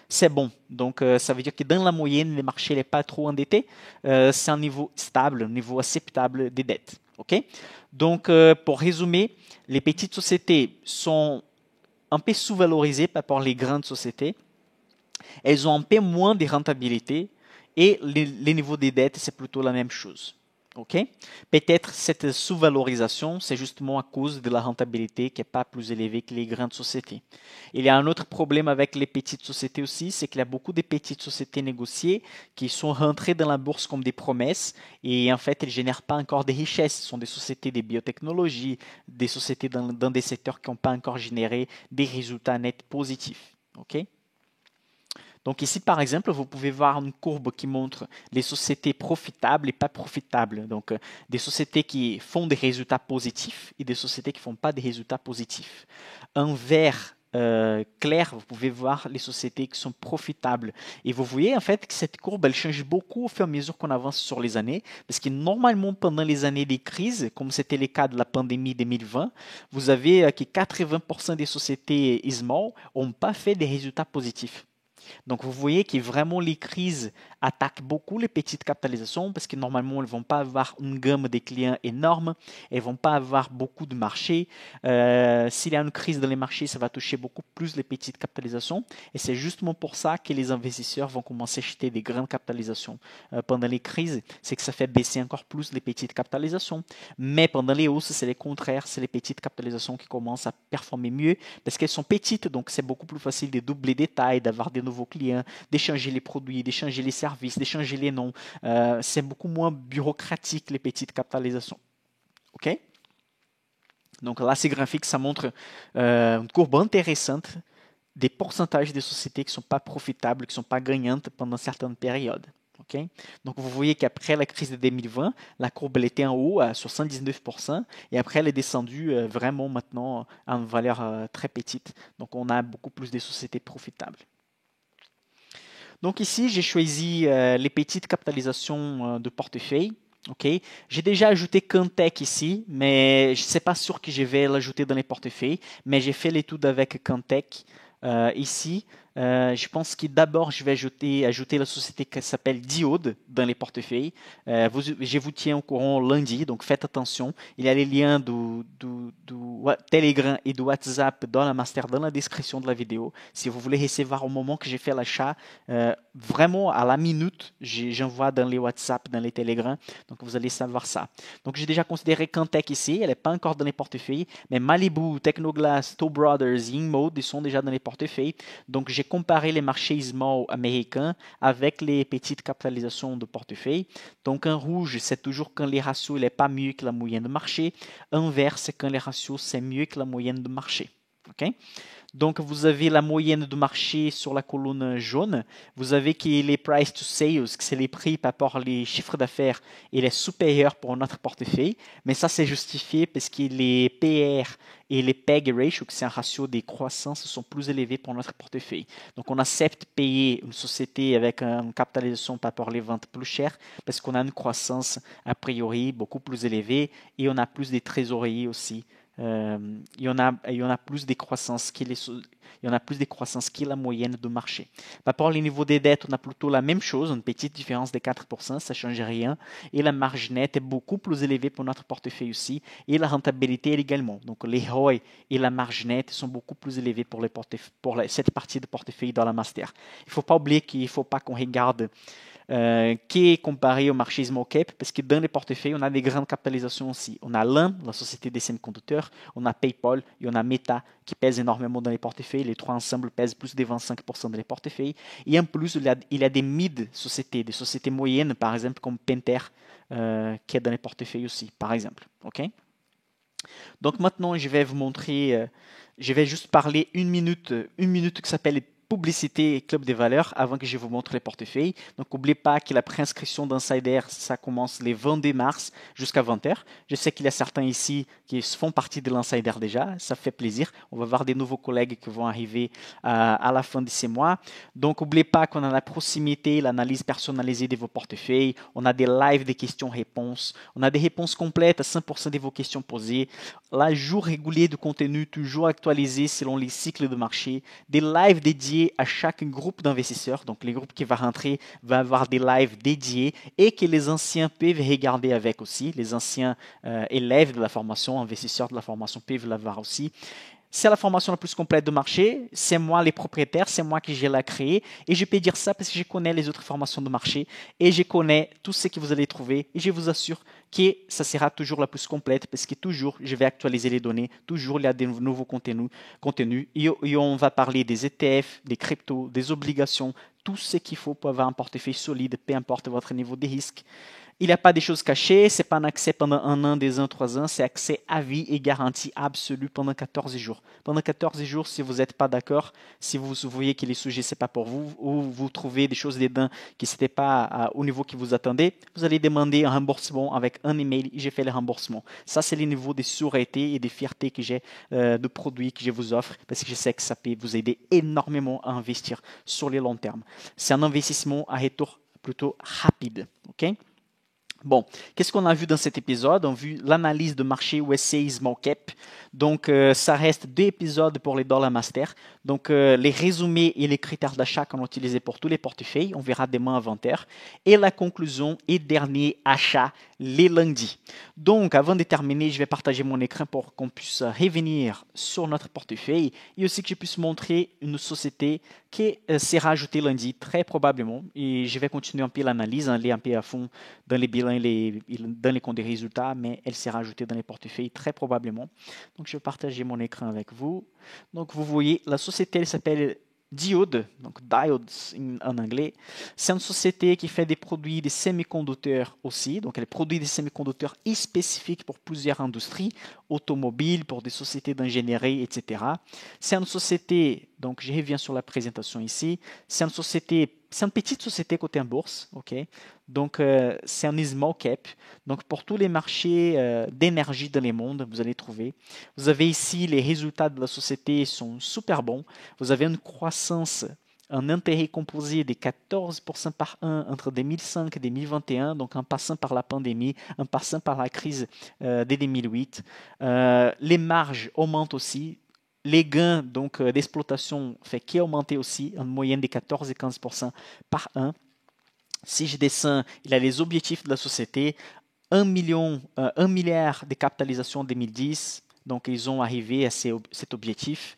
c'est bon. Donc, ça veut dire que dans la moyenne, le marché n'est pas trop endetté. C'est un niveau stable, un niveau acceptable des dettes. Okay? Donc, pour résumer, les petites sociétés sont un peu sous-valorisées par rapport aux grandes sociétés. Elles ont un peu moins de rentabilité et les niveaux des dettes, c'est plutôt la même chose. Okay? Peut-être cette sous-valorisation, c'est justement à cause de la rentabilité qui n'est pas plus élevée que les grandes sociétés. Il y a un autre problème avec les petites sociétés aussi, c'est qu'il y a beaucoup de petites sociétés négociées qui sont rentrées dans la bourse comme des promesses et en fait, elles ne génèrent pas encore de richesses. Ce sont des sociétés de biotechnologie, des sociétés dans des secteurs qui n'ont pas encore généré des résultats nets positifs. Okay? Donc ici, par exemple, vous pouvez voir une courbe qui montre les sociétés profitables et pas profitables. Donc des sociétés qui font des résultats positifs et des sociétés qui ne font pas des résultats positifs. Un vert clair, vous pouvez voir les sociétés qui sont profitables. Et vous voyez en fait que cette courbe, elle change beaucoup au fur et à mesure qu'on avance sur les années. Parce que normalement, pendant les années des crises, comme c'était le cas de la pandémie 2020, vous avez que 80% des sociétés small n'ont pas fait des résultats positifs. Donc, vous voyez que vraiment les crises attaquent beaucoup les petites capitalisations parce que normalement, elles ne vont pas avoir une gamme de clients énorme, elles ne vont pas avoir beaucoup de marchés. S'il y a une crise dans les marchés, ça va toucher beaucoup plus les petites capitalisations et c'est justement pour ça que les investisseurs vont commencer à acheter des grandes capitalisations pendant les crises. C'est que ça fait baisser encore plus les petites capitalisations. Mais pendant les hausses, c'est le contraire, c'est les petites capitalisations qui commencent à performer mieux parce qu'elles sont petites, donc c'est beaucoup plus facile de doubler des tailles, d'avoir des nouveaux clients, d'échanger les produits, d'échanger les services, d'échanger les noms. C'est beaucoup moins bureaucratique les petites capitalisations. OK? Donc là, ces graphiques, ça montre une courbe intéressante des pourcentages de sociétés qui ne sont pas profitables, qui ne sont pas gagnantes pendant certaines périodes. Okay? Donc vous voyez qu'après la crise de 2020, la courbe elle était en haut à 79% et après elle est descendue vraiment maintenant à une valeur très petite. Donc on a beaucoup plus de sociétés profitables. Donc ici, j'ai choisi les petites capitalisations de portefeuille. Okay. J'ai déjà ajouté Cantech ici, mais je ne sais pas sûr que je vais l'ajouter dans les portefeuilles, mais j'ai fait l'étude avec Cantech ici. Je pense que d'abord, je vais ajouter la société qui s'appelle Diode dans les portefeuilles. Je vous tiens au courant lundi, donc faites attention. Il y a les liens du Telegram et du WhatsApp dans la description de la vidéo. Si vous voulez recevoir au moment que j'ai fait l'achat, vraiment à la minute, j'envoie dans les WhatsApp, dans les Telegram. Donc vous allez savoir ça. Donc j'ai déjà considéré Cantech ici. Elle n'est pas encore dans les portefeuilles, mais Malibu, Technoglass, Toll Brothers, InMode, ils sont déjà dans les portefeuilles. Donc j'ai comparé les marchés small américains avec les petites capitalisations de portefeuille. Donc en rouge, c'est toujours quand les ratios n'est pas mieux que la moyenne de marché. En vert, c'est quand les ratios c'est mieux que la moyenne de marché. Okay? Donc, vous avez la moyenne de marché sur la colonne jaune. Vous avez que les price to sales, que c'est les prix par rapport aux chiffres d'affaires, il est supérieur pour notre portefeuille. Mais ça, c'est justifié parce que les PR et les PEG ratio, que c'est un ratio des croissances, sont plus élevés pour notre portefeuille. Donc, on accepte payer une société avec une capitalisation par rapport aux ventes plus chères parce qu'on a une croissance a priori beaucoup plus élevée et on a plus de trésorerie aussi. Il y en a plus de croissance que Et on a plus de croissance que la moyenne du marché. Par rapport au niveau des dettes, on a plutôt la même chose, une petite différence de 4%, ça ne change rien. Et la marge nette est beaucoup plus élevée pour notre portefeuille aussi. Et la rentabilité également. Donc les ROI et la marge nette sont beaucoup plus élevés pour, cette partie de portefeuille dans la master. Il ne faut pas oublier qu'il ne faut pas qu'on regarde qui est comparé au marché small cap, parce que dans les portefeuilles, on a des grandes capitalisations aussi. On a l'un, la société des semi-conducteurs, on a PayPal et on a Meta qui pèsent énormément dans les portefeuilles. Les trois ensemble pèsent plus de 25% dans les portefeuilles. Et en plus, il y a des mid-sociétés, des sociétés moyennes, par exemple, comme Pentair, qui est dans les portefeuilles aussi, par exemple. Okay? Donc maintenant, je vais vous montrer, je vais juste parler une minute qui s'appelle publicité et club des valeurs avant que je vous montre les portefeuilles. Donc, n'oubliez pas que la préinscription d'Insider, ça commence les 22 mars jusqu'à 20h. Je sais qu'il y a certains ici qui font partie de l'Insider déjà. Ça fait plaisir. On va voir des nouveaux collègues qui vont arriver à la fin de ces mois. Donc, n'oubliez pas qu'on a la proximité, l'analyse personnalisée de vos portefeuilles. On a des lives des questions-réponses. On a des réponses complètes à 100% de vos questions posées. L'ajout régulier de contenu toujours actualisé selon les cycles de marché. Des lives dédiés à chaque groupe d'investisseurs. Donc, les groupes qui vont rentrer vont avoir des lives dédiés et que les anciens peuvent regarder avec aussi. Les anciens élèves de la formation, investisseurs de la formation peuvent l'avoir aussi. C'est la formation la plus complète du marché. C'est moi les propriétaires, c'est moi qui j'ai la créée. Et je peux dire ça parce que je connais les autres formations de marché et je connais tout ce que vous allez trouver. Et je vous assure que ça sera toujours la plus complète parce que toujours je vais actualiser les données. Toujours il y a des nouveaux contenus. Et on va parler des ETF, des cryptos, des obligations, tout ce qu'il faut pour avoir un portefeuille solide, peu importe votre niveau de risque. Il n'y a pas de choses cachées, ce n'est pas un accès pendant 1 an, 2 ans, 3 ans, c'est accès à vie et garantie absolue pendant 14 jours. Pendant 14 jours, si vous n'êtes pas d'accord, si vous voyez que les sujets ce n'est pas pour vous, ou vous trouvez des choses dedans qui n'étaient pas au niveau que vous attendez, vous allez demander un remboursement avec un email et j'ai fait le remboursement. Ça, c'est le niveau de sûreté et de fierté que j'ai de produits que je vous offre parce que je sais que ça peut vous aider énormément à investir sur le long terme. C'est un investissement à retour plutôt rapide. Ok? Bon, qu'est-ce qu'on a vu dans cet épisode? On a vu l'analyse de marché USA Small Cap. Donc, ça reste 2 épisodes pour les Dollar Master. Donc, les résumés et les critères d'achat qu'on a utilisés pour tous les portefeuilles, on verra demain à 20h. Et la conclusion et dernier achat les lundis. Donc, avant de terminer, je vais partager mon écran pour qu'on puisse revenir sur notre portefeuille et aussi que je puisse montrer une société qui sera ajoutée lundi, très probablement. Et je vais continuer un peu l'analyse, aller un peu à fond dans les bilans, dans les comptes des résultats, mais elle sera ajoutée dans les portefeuilles très probablement. Donc, je vais partager mon écran avec vous. Donc, vous voyez, la société elle s'appelle Diode, donc Diodes en anglais. C'est une société qui fait des produits de semi-conducteurs aussi. Donc, elle produit des semi-conducteurs spécifiques pour plusieurs industries, automobiles, pour des sociétés d'ingénierie, etc. C'est une société, donc je reviens sur la présentation ici, c'est une petite société cotée en bourse, ok. Donc, c'est un small cap. Donc, pour tous les marchés d'énergie dans le monde, vous allez trouver. Vous avez ici les résultats de la société sont super bons. Vous avez une croissance, un intérêt composé de 14% par an entre 2005 et 2021, donc en passant par la pandémie, en passant par la crise de 2008. Les marges augmentent aussi. Les gains donc d'exploitation fait qu'augmenter aussi en moyenne de 14 et 15% par an. Si je descends, il a les objectifs de la société. 1 milliard de capitalisation en 2010, donc ils ont arrivé à cet objectif.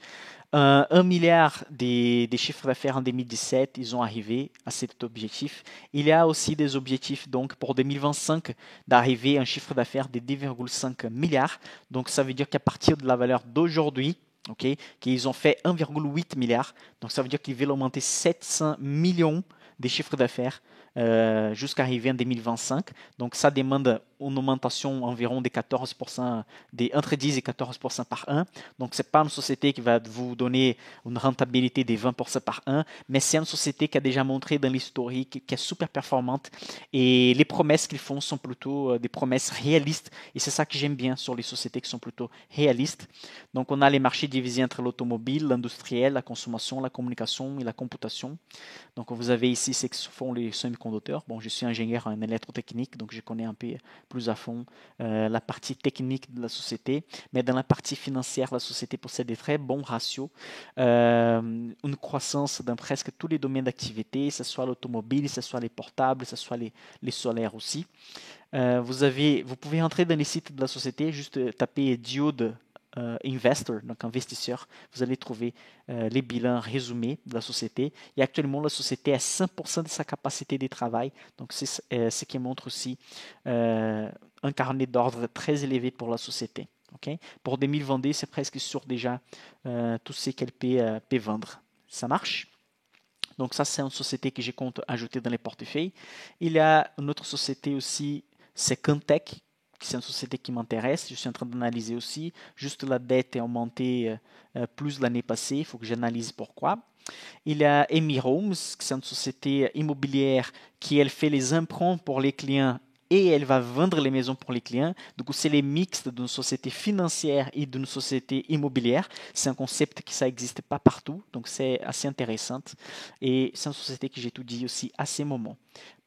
1 milliard de chiffres d'affaires en 2017, ils ont arrivé à cet objectif. Il y a aussi des objectifs donc pour 2025 d'arriver à un chiffre d'affaires de 2,5 milliards. Donc ça veut dire qu'à partir de la valeur d'aujourd'hui, qu'ils ont fait 1,8 milliard. Donc ça veut dire qu'ils veulent augmenter 700 millions de chiffres d'affaires jusqu'à arriver en 2025. Donc, ça demande une augmentation environ de 14%, entre 10 et 14% par an. Donc, ce n'est pas une société qui va vous donner une rentabilité de 20% par an, mais c'est une société qui a déjà montré dans l'historique qui est super performante et les promesses qu'ils font sont plutôt des promesses réalistes et c'est ça que j'aime bien sur les sociétés qui sont plutôt réalistes. Donc, on a les marchés divisés entre l'automobile, l'industriel, la consommation, la communication et la computation. Donc, vous avez ici ce que font les semi-conducteurs semi-conducteurs. Bon, je suis ingénieur en électrotechnique, donc je connais un peu plus à fond la partie technique de la société. Mais dans la partie financière, la société possède des très bons ratios, une croissance dans presque tous les domaines d'activité, que ce soit l'automobile, que ce soit les portables, que ce soit les solaires aussi. Vous pouvez entrer dans les sites de la société, juste taper Diode Investor, donc investisseur, vous allez trouver les bilans résumés de la société. Et actuellement, la société a 100% de sa capacité de travail, donc c'est ce qui montre aussi un carnet d'ordre très élevé pour la société. Okay? Pour 2022, c'est presque sûr déjà tout ce qu'elle peut vendre. Ça marche? Donc ça, c'est une société que je compte ajouter dans les portefeuilles. Il y a une autre société aussi, c'est Cantech. C'est une société qui m'intéresse. Je suis en train d'analyser aussi. Juste la dette est augmentée plus l'année passée. Il faut que j'analyse pourquoi. Il y a Emi Homes, c'est une société immobilière qui elle fait les emprunts pour les clients et elle va vendre les maisons pour les clients. Donc, c'est les mixtes d'une société financière et d'une société immobilière. C'est un concept qui ça n'existe pas partout, donc c'est assez intéressant. Et c'est une société que j'étudie aussi à ces moments.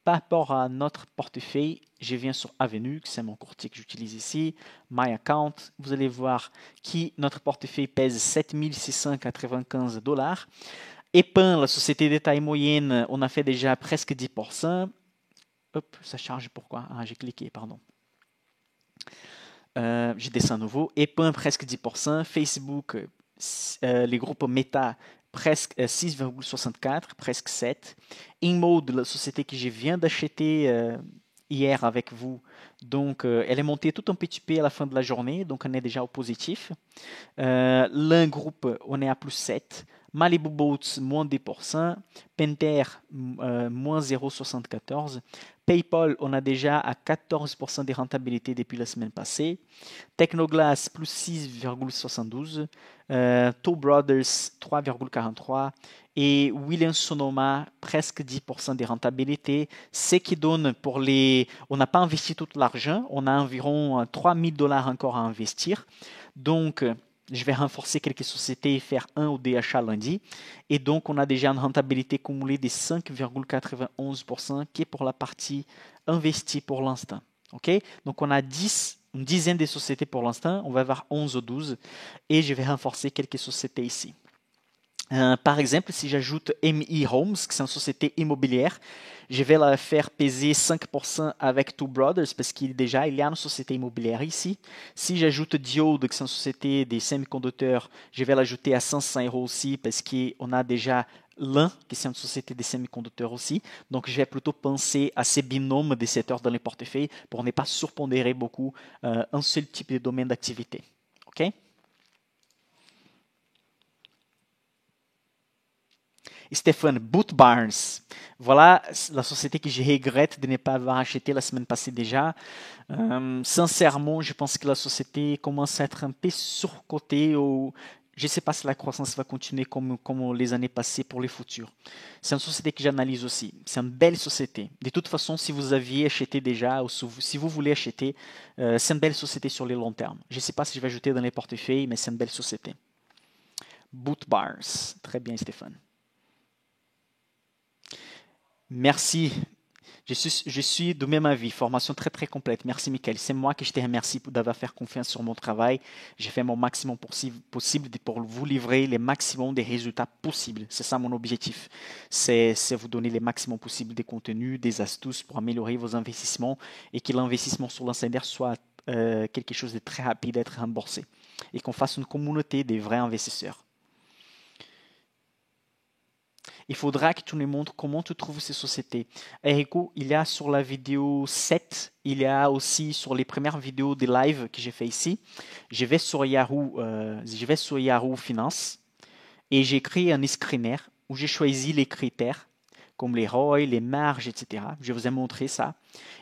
Par rapport à notre portefeuille, je viens sur Avenue, c'est mon courtier que j'utilise ici, My Account. Vous allez voir que notre portefeuille pèse 7 695 $. EPAN, la société de taille moyenne, on a fait déjà presque 10%. Hop, ça charge pourquoi? Ah, j'ai cliqué, pardon. Je descends à nouveau. EPAN, presque 10%. Facebook, les groupes Meta, presque 6,64, presque 7. InMode, la société que je viens d'acheter hier avec vous, donc elle est montée tout un petit peu à la fin de la journée, donc on est déjà au positif. L'un groupe, on est à plus 7. Malibu Boats, moins 10%. Pentair, moins 0,74%. PayPal, on a déjà à 14% de rentabilité depuis la semaine passée. Technoglass, plus 6,72%. Toll Brothers, 3,43%. Et Williams-Sonoma, presque 10% de rentabilité. Ce qui donne pour les... On n'a pas investi tout l'argent. On a environ 3 000 $ encore à investir. Donc, je vais renforcer quelques sociétés et faire un ou deux achats lundi. Et donc, on a déjà une rentabilité cumulée de 5,91% qui est pour la partie investie pour l'instant. Okay? Donc, on a une dizaine de sociétés pour l'instant. On va avoir 11 ou 12. Et je vais renforcer quelques sociétés ici. Par exemple, si j'ajoute MI Homes, qui c'est une société immobilière, je vais la faire peser 5% avec Two Brothers, parce qu'il y a une société immobilière ici. Si j'ajoute Diode, qui c'est une société des semi-conducteurs, je vais l'ajouter à 500 € aussi, parce qu'on a déjà l'un, qui c'est une société des semi-conducteurs aussi. Donc, je vais plutôt penser à ces binômes de secteurs dans les portefeuilles pour ne pas surpondérer beaucoup un seul type de domaine d'activité. OK? Stéphane, Boot Barnes. Voilà la société que je regrette de ne pas avoir acheté la semaine passée déjà. Sincèrement, je pense que la société commence à être un peu surcotée. Je ne sais pas si la croissance va continuer comme les années passées pour les futurs. C'est une société que j'analyse aussi. C'est une belle société. De toute façon, si vous aviez acheté déjà ou si vous voulez acheter, c'est une belle société sur le long terme. Je ne sais pas si je vais ajouter dans les portefeuilles, mais c'est une belle société. Boot Barnes. Très bien, Stéphane. Merci. Je suis de même avis. Formation très très complète. Merci Michael. C'est moi que je te remercie d'avoir fait confiance sur mon travail. J'ai fait mon maximum possible pour vous livrer le maximum des résultats possibles. C'est ça mon objectif. C'est vous donner le maximum possible des contenus, des astuces pour améliorer vos investissements et que l'investissement sur l'insider soit quelque chose de très rapide à être remboursé et qu'on fasse une communauté des vrais investisseurs. Il faudra que tu nous montres comment tu trouves ces sociétés. Erico, il y a sur la vidéo 7, il y a aussi sur les premières vidéos des lives que j'ai fait ici. Je vais sur Yahoo Finance et j'ai créé un screener où j'ai choisi les critères comme les ROI, les marges, etc. Je vous ai montré ça.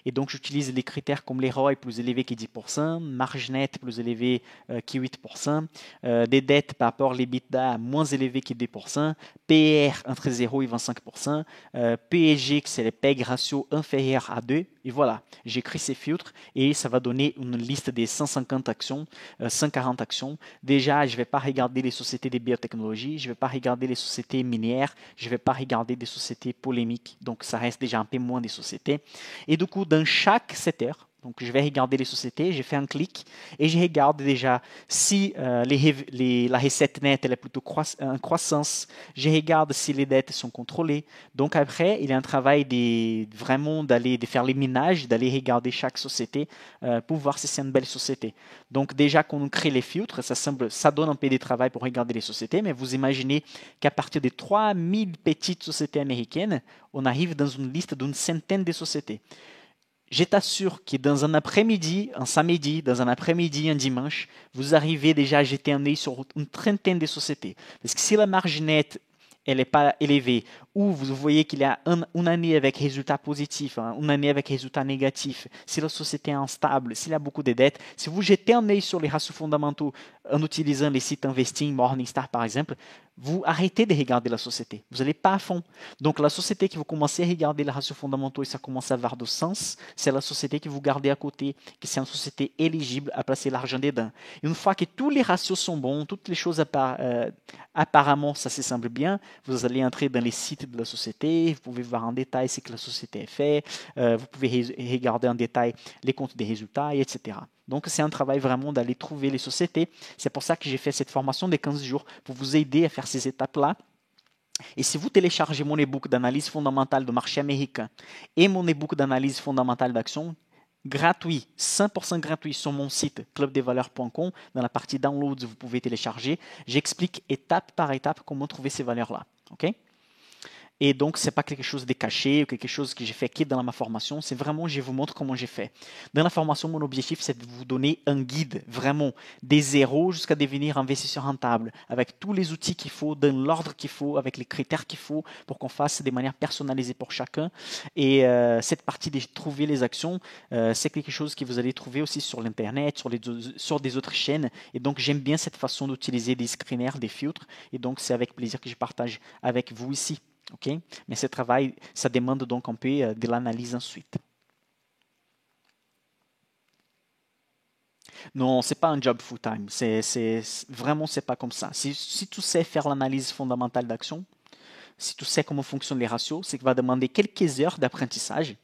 Et donc, j'utilise les critères comme les ROI plus élevés que 10%, marge nette plus élevée que 8%, des dettes par rapport à l'EBITDA moins élevées que 2%, PR entre 0 et 25%, PEG, c'est les PEG ratio inférieur à 2, Et voilà, j'écris ces filtres et ça va donner une liste des 150 actions, 140 actions. Déjà, je ne vais pas regarder les sociétés de biotechnologie, je ne vais pas regarder les sociétés minières, je ne vais pas regarder des sociétés polémiques. Donc, ça reste déjà un peu moins des sociétés. Et du coup, dans chaque secteur, donc je vais regarder les sociétés, j'ai fait un clic et je regarde déjà si la recette nette elle est plutôt en croissance. Je regarde si les dettes sont contrôlées. Donc après, il y a un travail vraiment de faire les minages, d'aller regarder chaque société pour voir si c'est une belle société. Donc déjà quand on crée les filtres, ça donne un peu de travail pour regarder les sociétés, mais vous imaginez qu'à partir de 3000 petites sociétés américaines, on arrive dans une liste d'une centaine de sociétés. Je t'assure que dans un après-midi, un samedi, dans un après-midi, un dimanche, vous arrivez déjà à jeter un œil sur une trentaine de sociétés. Parce que si la marge nette elle n'est pas élevée, ou vous voyez qu'il y a une année avec résultat positif, une année avec résultat négatif, si la société est instable, s'il y a beaucoup de dettes, si vous jetez un œil sur les ratios fondamentaux en utilisant les sites Investing, Morningstar par exemple, vous arrêtez de regarder la société. Vous n'allez pas à fond. Donc la société qui vous commencez à regarder les ratios fondamentaux et ça commence à avoir du sens, c'est la société que vous gardez à côté, que c'est une société éligible à placer l'argent dedans. Une fois que tous les ratios sont bons, toutes les choses apparemment ça se semble bien, vous allez entrer dans les sites de la société, vous pouvez voir en détail ce que la société fait, vous pouvez regarder en détail les comptes des résultats, etc. Donc, c'est un travail vraiment d'aller trouver les sociétés. C'est pour ça que j'ai fait cette formation de 15 jours pour vous aider à faire ces étapes-là. Et si vous téléchargez mon e-book d'analyse fondamentale du marché américain et mon e-book d'analyse fondamentale d'action, gratuit, 100% gratuit sur mon site clubdesvaleurs.com, dans la partie downloads, vous pouvez télécharger. J'explique étape par étape comment trouver ces valeurs-là. Okay? Et donc, ce n'est pas quelque chose de caché ou quelque chose que j'ai fait qui est dans ma formation. C'est vraiment, je vous montre comment j'ai fait. Dans la formation, mon objectif, c'est de vous donner un guide, vraiment, des zéros jusqu'à devenir investisseur rentable, avec tous les outils qu'il faut, dans l'ordre qu'il faut, avec les critères qu'il faut, pour qu'on fasse de manière personnalisée pour chacun. Et cette partie de trouver les actions, c'est quelque chose que vous allez trouver aussi sur l'Internet, sur des autres chaînes. Et donc, j'aime bien cette façon d'utiliser des screeners, des filtres. Et donc, c'est avec plaisir que je partage avec vous ici. Okay? Mais ce travail, ça demande donc un peu de l'analyse ensuite. Non, c'est pas un job full-time. Vraiment, c'est pas comme ça. Si tu sais faire l'analyse fondamentale d'action, si tu sais comment fonctionnent les ratios, c'est qui va demander quelques heures d'apprentissage.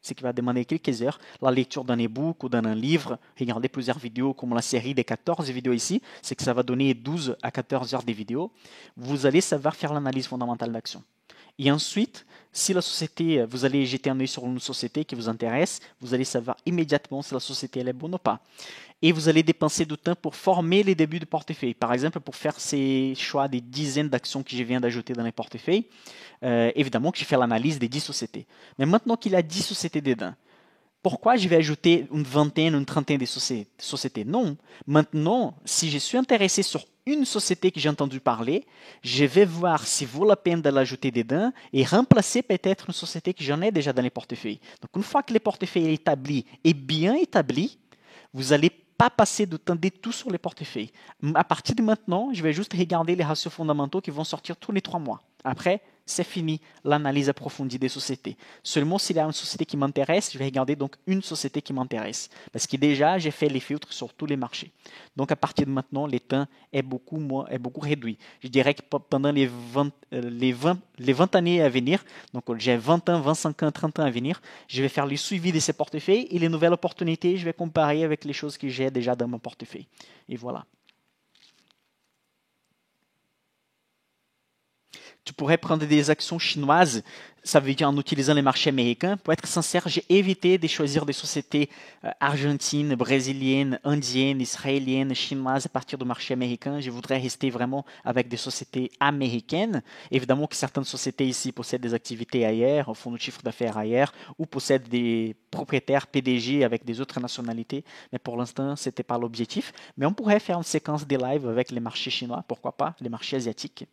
C'est qui va demander quelques heures, la lecture d'un e-book ou d'un livre, regarder plusieurs vidéos comme la série des 14 vidéos ici, c'est que ça va donner 12 à 14 heures de vidéos. Vous allez savoir faire l'analyse fondamentale d'action. Et ensuite, si la société, vous allez jeter un œil sur une société qui vous intéresse, vous allez savoir immédiatement si la société elle est bonne ou pas. Et vous allez dépenser du temps pour former les débuts de portefeuille. Par exemple, pour faire ces choix des dizaines d'actions que je viens d'ajouter dans les portefeuilles, évidemment que je fais l'analyse des 10 sociétés. Mais maintenant qu'il y a 10 sociétés dedans, pourquoi je vais ajouter une vingtaine, une trentaine de sociétés? Non. Maintenant, si je suis intéressé sur une société que j'ai entendu parler, je vais voir si vaut la peine de l'ajouter dedans et remplacer peut-être une société que j'en ai déjà dans les portefeuilles. Donc, une fois que le portefeuille est établi et bien établi, vous n'allez pas passer de temps du tout sur les portefeuilles. À partir de maintenant, je vais juste regarder les ratios fondamentaux qui vont sortir tous les 3 mois. Après, c'est fini l'analyse approfondie des sociétés. Seulement s'il y a une société qui m'intéresse, je vais regarder donc une société qui m'intéresse. Parce que déjà, j'ai fait les filtres sur tous les marchés. Donc à partir de maintenant, le temps est beaucoup réduit. Je dirais que pendant les 20 années à venir, donc j'ai 20 ans, 25 ans, 30 ans à venir, je vais faire le suivi de ces portefeuilles et les nouvelles opportunités, je vais comparer avec les choses que j'ai déjà dans mon portefeuille. Et voilà. Tu pourrais prendre des actions chinoises, ça veut dire en utilisant les marchés américains. Pour être sincère, j'ai évité de choisir des sociétés argentines, brésiliennes, indiennes, israéliennes, chinoises à partir du marché américain. Je voudrais rester vraiment avec des sociétés américaines. Évidemment que certaines sociétés ici possèdent des activités ailleurs, font du chiffre d'affaires ailleurs, ou possèdent des propriétaires PDG avec des autres nationalités. Mais pour l'instant, ce n'était pas l'objectif. Mais on pourrait faire une séquence de live avec les marchés chinois, pourquoi pas, les marchés asiatiques.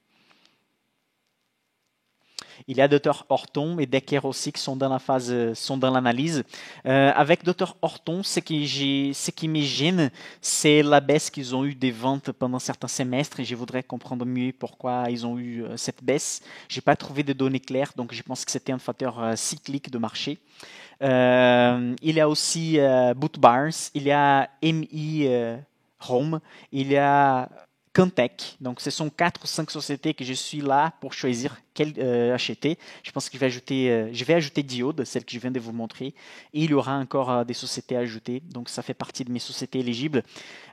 Il y a Dr Horton et Decker aussi qui sont dans la phase, sont dans l'analyse. Avec Dr Horton, ce qui me gêne, c'est la baisse qu'ils ont eu des ventes pendant certains semestres et je voudrais comprendre mieux pourquoi ils ont eu cette baisse. J'ai pas trouvé de données claires, donc je pense que c'était un facteur cyclique de marché. Il y a aussi Boot Barnes, il y a MI Home, il y a Cantech. Donc, ce sont 4 ou 5 sociétés que je suis là pour choisir quelle acheter. Je pense que je vais ajouter Diode, celle que je viens de vous montrer. Et il y aura encore des sociétés à ajouter. Donc, ça fait partie de mes sociétés éligibles.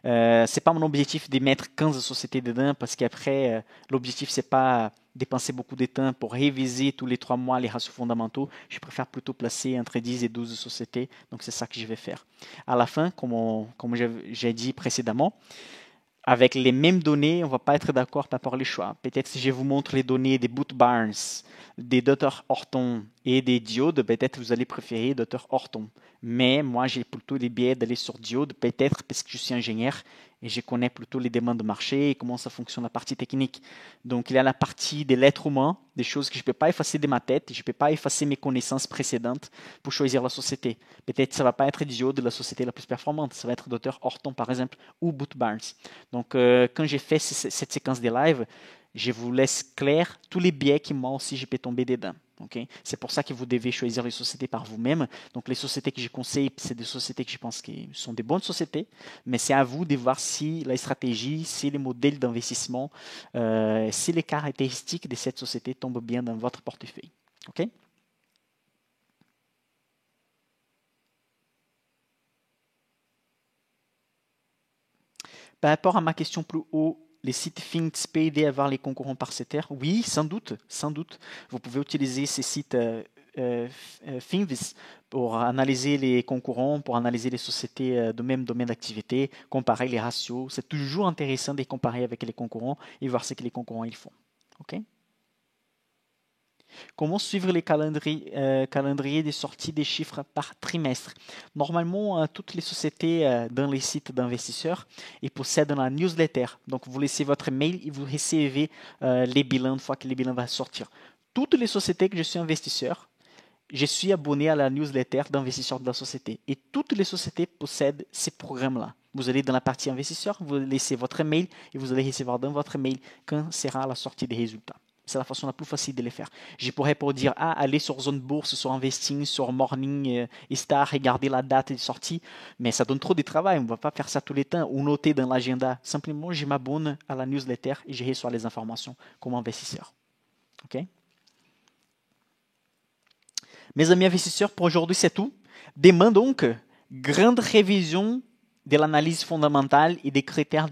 C'est pas mon objectif de mettre 15 sociétés dedans parce qu'après, l'objectif, c'est pas dépenser beaucoup de temps pour réviser tous les 3 mois les ratios fondamentaux. Je préfère plutôt placer entre 10 et 12 sociétés. Donc, c'est ça que je vais faire. À la fin, comme j'ai dit précédemment, avec les mêmes données, on ne va pas être d'accord par rapport aux choix. Peut-être si je vous montre les données des Boot Barnes, des Dr Horton et des Diodes, peut-être vous allez préférer Dr Horton. Mais moi, j'ai plutôt des biais d'aller sur Diode, peut-être parce que je suis ingénieur et je connais plutôt les demandes de marché et comment ça fonctionne la partie technique. Donc, il y a la partie des lettres humains, des choses que je ne peux pas effacer de ma tête, je ne peux pas effacer mes connaissances précédentes pour choisir la société. Peut-être que ça ne va pas être Diode la société la plus performante, ça va être Dr Horton par exemple ou Boot Barnes. Donc, quand j'ai fait cette séquence de live, je vous laisse clair tous les biais qui moi aussi je peux tomber dedans. Okay? C'est pour ça que vous devez choisir les sociétés par vous-même. Donc les sociétés que je conseille, c'est des sociétés que je pense que sont des bonnes sociétés, mais c'est à vous de voir si la stratégie, si les modèles d'investissement, si les caractéristiques de cette société tombent bien dans votre portefeuille. Okay? Par rapport à ma question plus haut, les sites Finx peuvent aider à voir les concurrents parasitaires? Oui, sans doute, sans doute. Vous pouvez utiliser ces sites Finx pour analyser les concurrents, pour analyser les sociétés du même domaine d'activité, comparer les ratios. C'est toujours intéressant de comparer avec les concurrents et voir ce que les concurrents ils font. Okay? Comment suivre les calendriers des sorties des chiffres par trimestre? Normalement, toutes les sociétés dans les sites d'investisseurs ils possèdent la newsletter. Donc, vous laissez votre mail et vous recevez les bilans une fois que les bilans vont sortir. Toutes les sociétés que je suis investisseur, je suis abonné à la newsletter d'investisseurs de la société. Et toutes les sociétés possèdent ces programmes-là. Vous allez dans la partie investisseur, vous laissez votre mail et vous allez recevoir dans votre mail quand sera la sortie des résultats. C'est la façon la plus facile de les faire. Je pourrais pour dire, allez sur Zone Bourse, sur Investing, sur Morning Star, regarder la date de sortie, mais ça donne trop de travail, on ne va pas faire ça tous les temps ou noter dans l'agenda. Simplement, je m'abonne à la newsletter et je reçois les informations comme investisseur. OK? Mes amis investisseurs, pour aujourd'hui, c'est tout. Demain, donc, grande révision de l'analyse fondamentale et des critères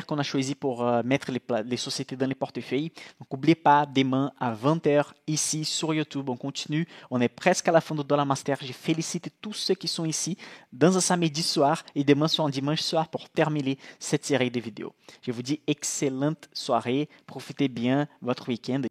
qu'on a choisis pour mettre les sociétés dans les portefeuilles. Donc, n'oubliez pas, demain à 20h, ici sur YouTube, on continue. On est presque à la fin de Dollar Master. Je félicite tous ceux qui sont ici dans un samedi soir et demain sur un dimanche soir pour terminer cette série de vidéos. Je vous dis excellente soirée. Profitez bien votre week-end.